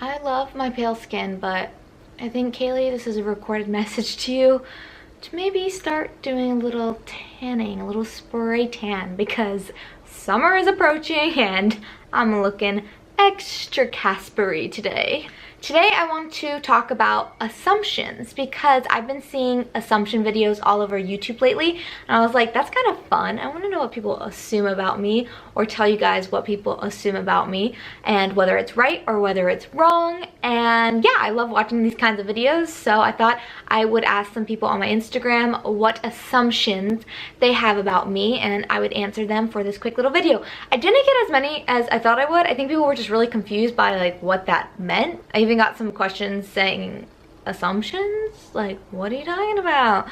I love my pale skin, but I think, Kaylee, this is a recorded message to you to maybe start doing a little tanning, a little spray tan, because summer is approaching and I'm looking extra Caspery today. Today I want to talk about assumptions because I've been seeing assumption videos all over YouTube lately, and I was like, that's kind of fun. I want to know what people assume about me, or tell you guys what people assume about me and whether it's right or whether it's wrong. And yeah, I love watching these kinds of videos, so I thought I would ask some people on my Instagram what assumptions they have about me, and I would answer them for this quick little video. I didn't get as many as I thought I would. I think people were just really confused by like what that meant. I even got some questions saying assumptions, like what are you talking about?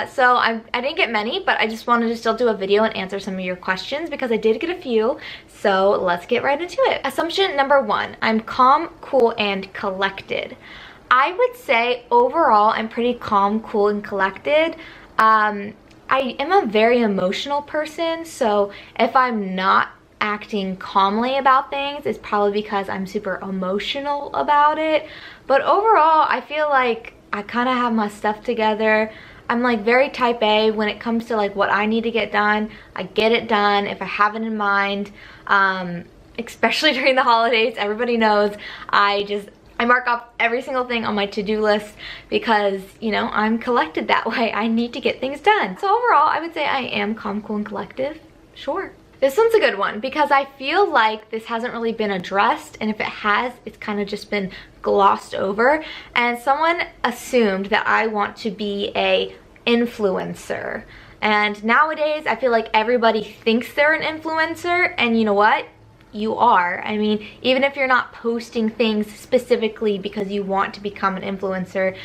So I didn't get many, but I just wanted to still do a video and answer some of your questions because I did get a few. So let's get right into it. Assumption number one: I'm calm, cool, and collected. I would say overall I'm pretty calm, cool, and collected. I am a very emotional person, so if I'm not acting calmly about things, it's probably because I'm super emotional about it. But overall, I feel like I kind of have my stuff together. I'm like very type A when it comes to like what I need to get done. I get it done if I have it in mind, especially during the holidays. Everybody knows I mark off every single thing on my to-do list because, you know, I'm collected that way. I need to get things done. So overall, I would say I am calm, cool, and collective. Sure. This one's a good one because I feel like this hasn't really been addressed, and if it has, it's kind of just been glossed over. And someone assumed that I want to be a influencer. And nowadays, I feel like everybody thinks they're an influencer, and you know what? You are. I mean, even if you're not posting things specifically because you want to become an influencer,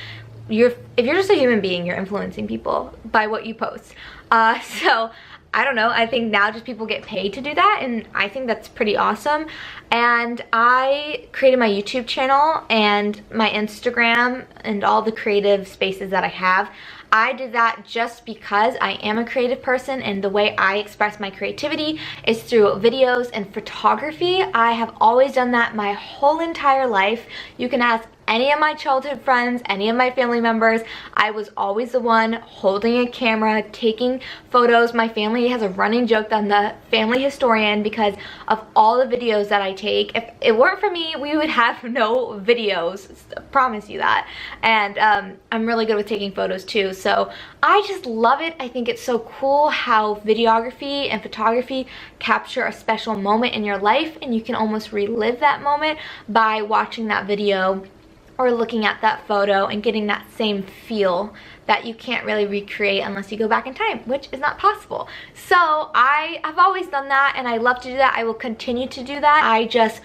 if you're just a human being, you're influencing people by what you post. So I don't know, I think now just people get paid to do that, and I think that's pretty awesome. And I created my YouTube channel and my Instagram and all the creative spaces that I have. I did that just because I am a creative person, and the way I express my creativity is through videos and photography. I have always done that my whole entire life. You can ask any of my childhood friends, any of my family members. I was always the one holding a camera, taking photos. My family has a running joke that I'm the family historian because of all the videos that I take. If it weren't for me, we would have no videos, I promise you that. And I'm really good with taking photos too, so I just love it. I think it's so cool how videography and photography capture a special moment in your life, and you can almost relive that moment by watching that video or looking at that photo and getting that same feel that you can't really recreate unless you go back in time, which is not possible. So I have always done that, and I love to do that. I will continue to do that. I just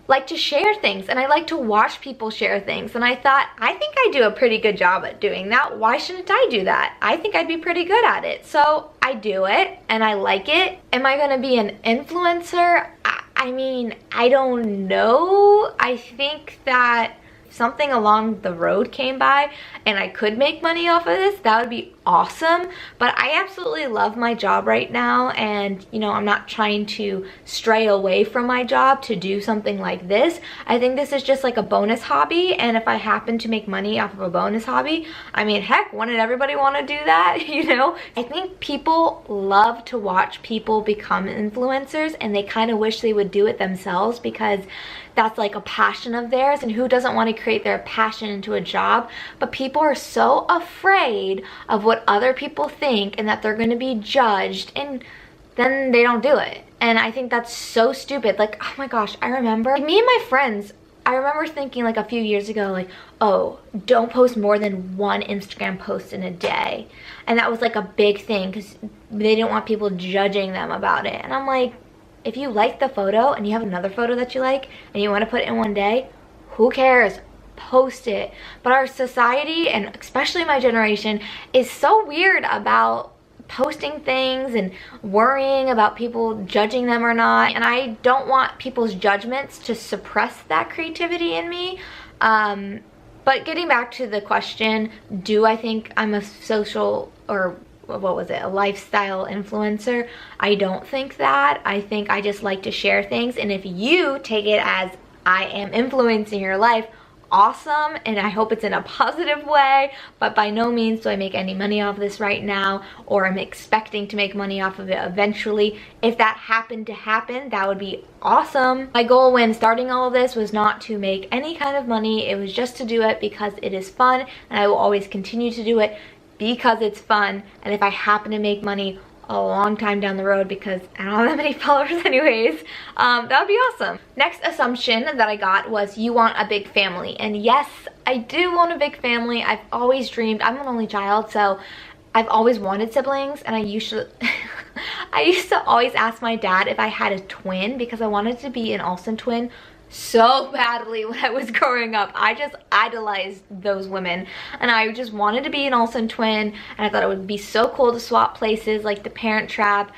like to share things, and I like to watch people share things, and I thought, I think I do a pretty good job at doing that. Why shouldn't I do that? I think I'd be pretty good at it. So I do it, and I like it. Am I gonna be an influencer? I mean, I don't know. I think that something along the road came by and I could make money off of this, that would be awesome. But I absolutely love my job right now, and you know, I'm not trying to stray away from my job to do something like this. I think this is just like a bonus hobby, and if I happen to make money off of a bonus hobby, I mean, heck, wouldn't everybody want to do that? You know, I think people love to watch people become influencers, and they kind of wish they would do it themselves because that's like a passion of theirs, and who doesn't want to create their passion into a job? But people are so afraid of what other people think and that they're going to be judged, and then they don't do it. And I think that's so stupid. Like, oh my gosh, I remember me and my friends, I remember thinking like a few years ago, like, oh, don't post more than one Instagram post in a day. And that was like a big thing because they didn't want people judging them about it. And I'm like, if you like the photo and you have another photo that you like and you want to put it in one day, who cares? Post it. But our society, and especially my generation, is so weird about posting things and worrying about people judging them or not. And I don't want people's judgments to suppress that creativity in me. But getting back to the question, do I think I'm a social, or what was it, a lifestyle influencer? I don't think that. I think I just like to share things, and if you take it as I am influencing your life, awesome, and I hope it's in a positive way, but by no means do I make any money off of this right now, or I'm expecting to make money off of it eventually. If that happened to happen, that would be awesome. My goal when starting all of this was not to make any kind of money. It was just to do it because it is fun, and I will always continue to do it because it's fun. And if I happen to make money a long time down the road, because I don't have that many followers anyways, that would be awesome. Next assumption that I got was you want a big family. And yes, I do want a big family. I've always dreamed, I'm an only child, so I've always wanted siblings, and I used to I used to always ask my dad if I had a twin because I wanted to be an Olsen twin so badly when I was growing up. I just idolized those women, and I just wanted to be an Olsen twin, and I thought it would be so cool to swap places like the Parent Trap.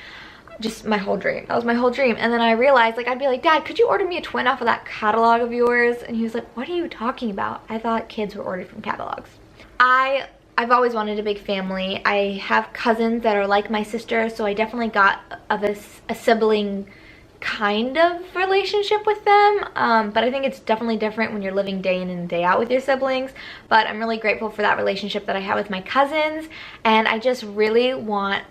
Just my whole dream. That was my whole dream. And then I realized, like, I'd be like, Dad, could you order me a twin off of that catalog of yours? And he was like, what are you talking about? I thought kids were ordered from catalogs. I've always wanted a big family. I have cousins that are like my sister, so I definitely got a sibling kind of relationship with them, but I think it's definitely different when you're living day in and day out with your siblings. But I'm really grateful for that relationship that I have with my cousins, and I just really want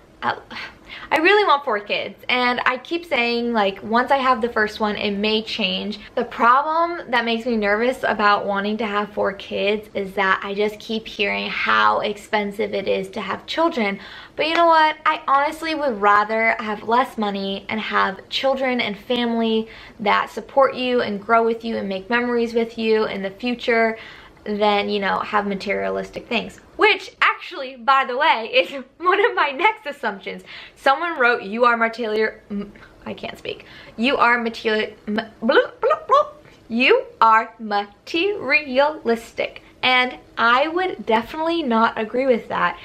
I really want 4 kids, and I keep saying, like, once I have the first one, it may change. The problem that makes me nervous about wanting to have 4 kids is that I just keep hearing how expensive it is to have children. But you know what? I honestly would rather have less money and have children and family that support you and grow with you and make memories with you in the future than, you know, have materialistic things. Which actually, by the way, is one of my next assumptions. Someone wrote, you are I can't speak. You are materialistic. And I would definitely not agree with that.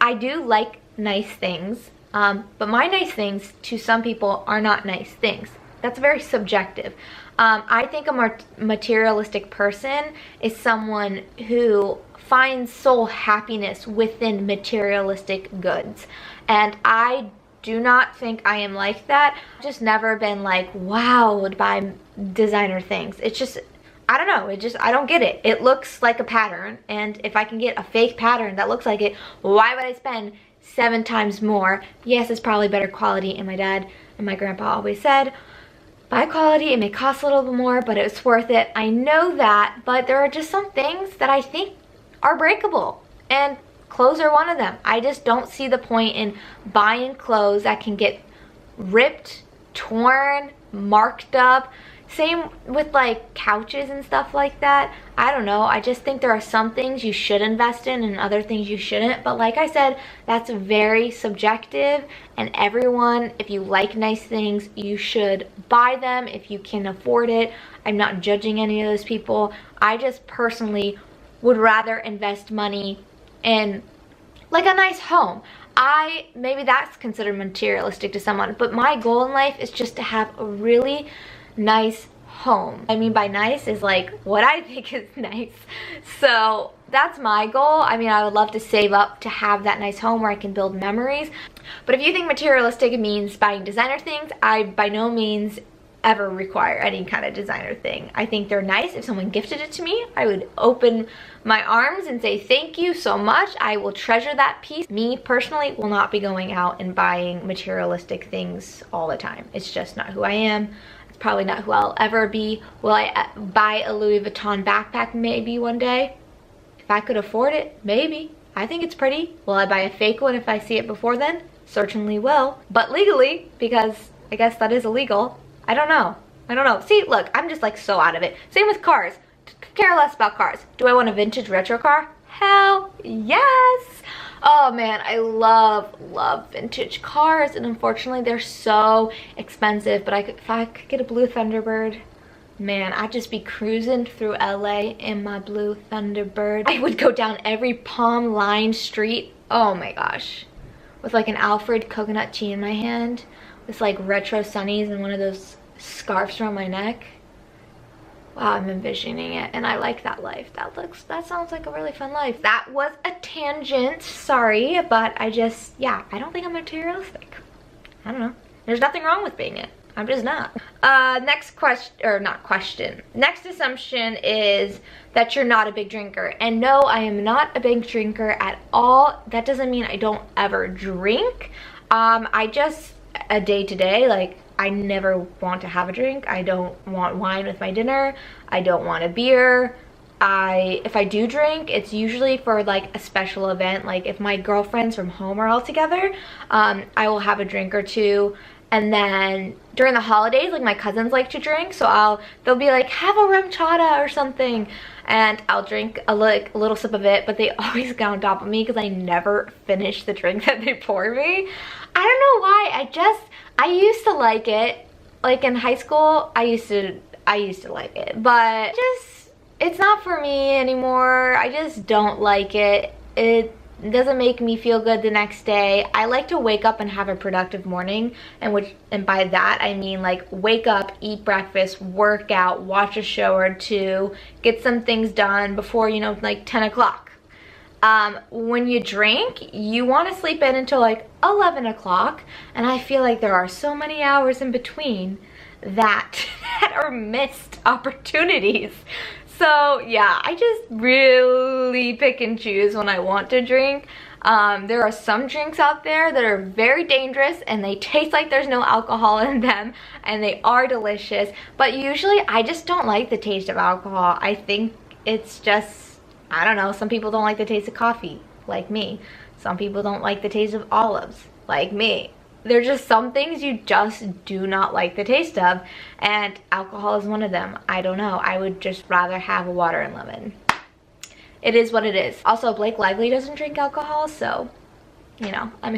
I do like nice things, but my nice things to some people are not nice things. That's very subjective. I think a materialistic person is someone who finds sole happiness within materialistic goods. And I do not think I am like that. I've just never been like wowed by designer things. It's just, I don't know, I don't get it. It looks like a pattern, and if I can get a fake pattern that looks like it, why would I spend 7 times more? Yes, it's probably better quality, and my dad and my grandpa always said, buy quality, it may cost a little bit more, but it's worth it. I know that, but there are just some things that I think are breakable, and clothes are one of them. I just don't see the point in buying clothes that can get ripped, torn, marked up. Same with like couches and stuff like that. I don't know, I just think there are some things you should invest in and other things you shouldn't. But like I said, that's very subjective, and everyone, if you like nice things, you should buy them if you can afford it. I'm not judging any of those people. I just personally would rather invest money in like a nice home. Maybe that's considered materialistic to someone, but my goal in life is just to have a really nice home. I mean by nice is like what I think is nice. So that's my goal. I mean, I would love to save up to have that nice home where I can build memories. But if you think materialistic means buying designer things, I by no means ever require any kind of designer thing. I think they're nice. If someone gifted it to me, I would open my arms and say thank you so much. I will treasure that piece. Me personally will not be going out and buying materialistic things all the time. It's just not who I am. It's probably not who I'll ever be. Will I buy a Louis Vuitton backpack maybe one day? If I could afford it, maybe. I think it's pretty. Will I buy a fake one if I see it before then? Certainly will. But legally, because I guess that is illegal. I don't know. See, look, I'm just like so out of it. Same with cars. Care less about cars. Do I want a vintage retro car? Hell yes. Oh man, I love vintage cars, and unfortunately they're so expensive. But if I could get a blue Thunderbird, man, I'd just be cruising through LA in my blue Thunderbird. I would go down every palm-lined street, oh my gosh, with like an Alfred coconut tea in my hand, with like retro sunnies and one of those scarves around my neck. Wow, I'm envisioning it, and I like that life. That sounds like a really fun life. That was a tangent, sorry, but I don't think I'm materialistic. I don't know. There's nothing wrong with being it. I'm just not. Next question, or not question. Next assumption is that you're not a big drinker. And no, I am not a big drinker at all. That doesn't mean I don't ever drink. I just, a day to day, like, I never want to have a drink. I don't want wine with my dinner. I don't want a beer. If I do drink, it's usually for like a special event. Like if my girlfriends from home are all together, I will have a drink or two. And then during the holidays, like my cousins like to drink, so they'll be like, have a rum chata or something, and I'll drink a little sip of it, but they always get on top of me because I never finish the drink that they pour me. I don't know why. I used to like it. Like in high school, I used to like it, but it's not for me anymore. I just don't like it. It doesn't make me feel good the next day. I like to wake up and have a productive morning, and by that I mean like wake up, eat breakfast, work out, watch a show or two, get some things done before, you know, like 10 o'clock. When you drink, you want to sleep in until like 11 o'clock, and I feel like there are so many hours in between that are missed opportunities. So yeah, I just really pick and choose when I want to drink. There are some drinks out there that are very dangerous and they taste like there's no alcohol in them, and they are delicious, but usually I just don't like the taste of alcohol. I think it's just, I don't know, some people don't like the taste of coffee, like me. Some people don't like the taste of olives, like me. There's just some things you just do not like the taste of, and alcohol is one of them. I don't know. I would just rather have water and lemon. It is what it is. Also, Blake Lively doesn't drink alcohol, so, you know, I'm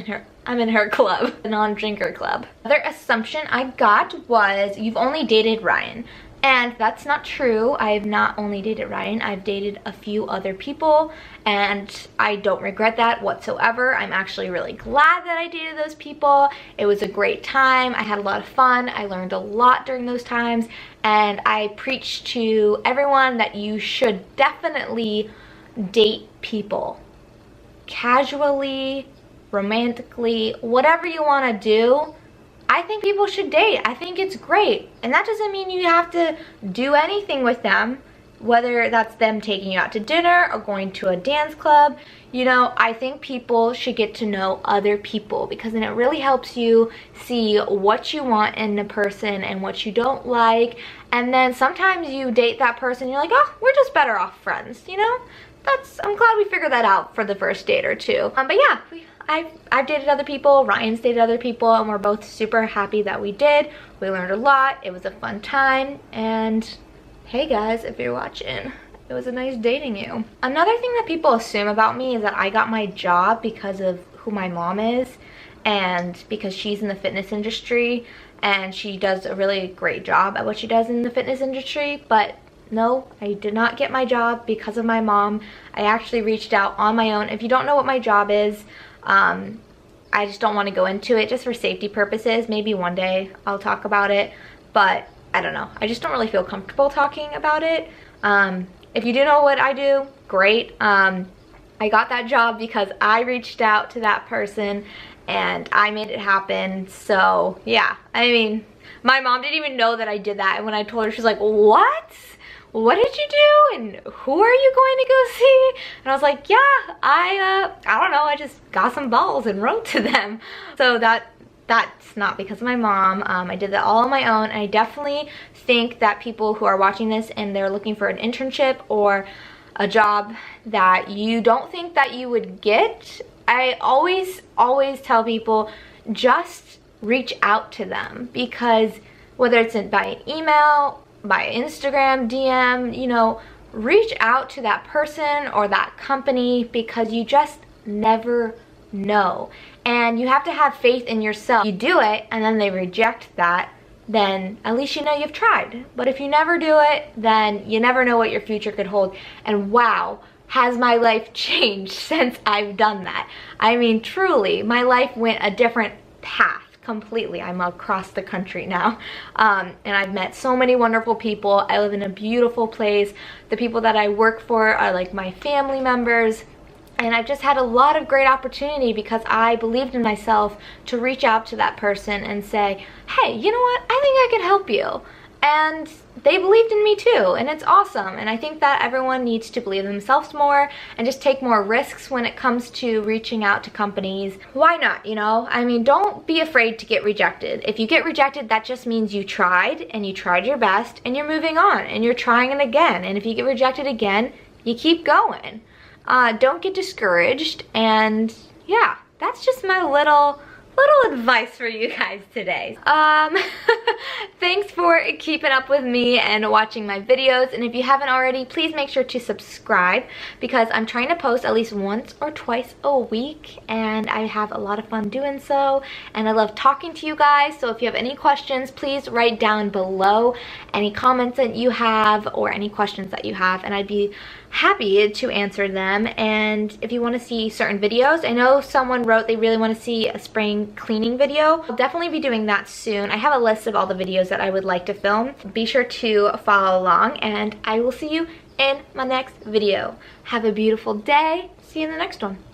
in her club, the non-drinker club. Another assumption I got was you've only dated Ryan. And that's not true. I have not only dated Ryan, I've dated a few other people, and I don't regret that whatsoever. I'm actually really glad that I dated those people. It was a great time. I had a lot of fun. I learned a lot during those times, and I preach to everyone that you should definitely date people. Casually, romantically, whatever you want to do. I think people should date. I think it's great. And that doesn't mean you have to do anything with them, whether that's them taking you out to dinner or going to a dance club. You know, I think people should get to know other people, because then it really helps you see what you want in a person and what you don't like. And then sometimes you date that person, you're like, oh, we're just better off friends, you know? I'm glad we figured that out for the first date or two. But yeah, I've dated other people, Ryan's dated other people, and we're both super happy that we did. We learned a lot, it was a fun time, and hey guys, if you're watching, it was a nice dating you. Another thing that people assume about me is that I got my job because of who my mom is, and because she's in the fitness industry, and she does a really great job at what she does in the fitness industry, but no, I did not get my job because of my mom. I actually reached out on my own. If you don't know what my job is, I just don't want to go into it just for safety purposes. Maybe one day I'll talk about it, but I don't know. I just don't really feel comfortable talking about it. If you do know what I do, great. I got that job because I reached out to that person and I made it happen. So yeah, I mean, my mom didn't even know that I did that. And when I told her, she's like, what? What did you do, and who are you going to go see? And I was like, yeah, I don't know, I just got some balls and wrote to them. So that's not because of my mom. I did that all on my own, and I definitely think that people who are watching this and they're looking for an internship or a job that you don't think that you would get, I always tell people, just reach out to them, because whether it's by email, by Instagram, DM, you know, reach out to that person or that company, because you just never know. And you have to have faith in yourself. You do it and then they reject that, then at least you know you've tried. But if you never do it, then you never know what your future could hold. And wow, has my life changed since I've done that. I mean, truly, my life went a different path. Completely. I'm across the country now, and I've met so many wonderful people. I live in a beautiful place. The people that I work for are like my family members. And I've just had a lot of great opportunity because I believed in myself to reach out to that person and say, hey, you know what, I think I can help you. And they believed in me too, and it's awesome. And I think that everyone needs to believe in themselves more and just take more risks when it comes to reaching out to companies. Why not, you know? I mean, don't be afraid to get rejected. If you get rejected, that just means you tried and you tried your best and you're moving on and you're trying it again. And if you get rejected again, you keep going. Don't get discouraged, and yeah, that's just my little advice for you guys today. Thanks for keeping up with me and watching my videos, and if you haven't already, please make sure to subscribe because I'm trying to post at least once or twice a week, and I have a lot of fun doing so, and I love talking to you guys. So if you have any questions, please write down below any comments that you have or any questions that you have, and I'd be happy to answer them. And if you want to see certain videos, I know someone wrote they really want to see a spring cleaning video. I'll definitely be doing that soon. I have a list of all the videos that I would like to film. Be sure to follow along, and I will see you in my next video. Have a beautiful day. See you in the next one.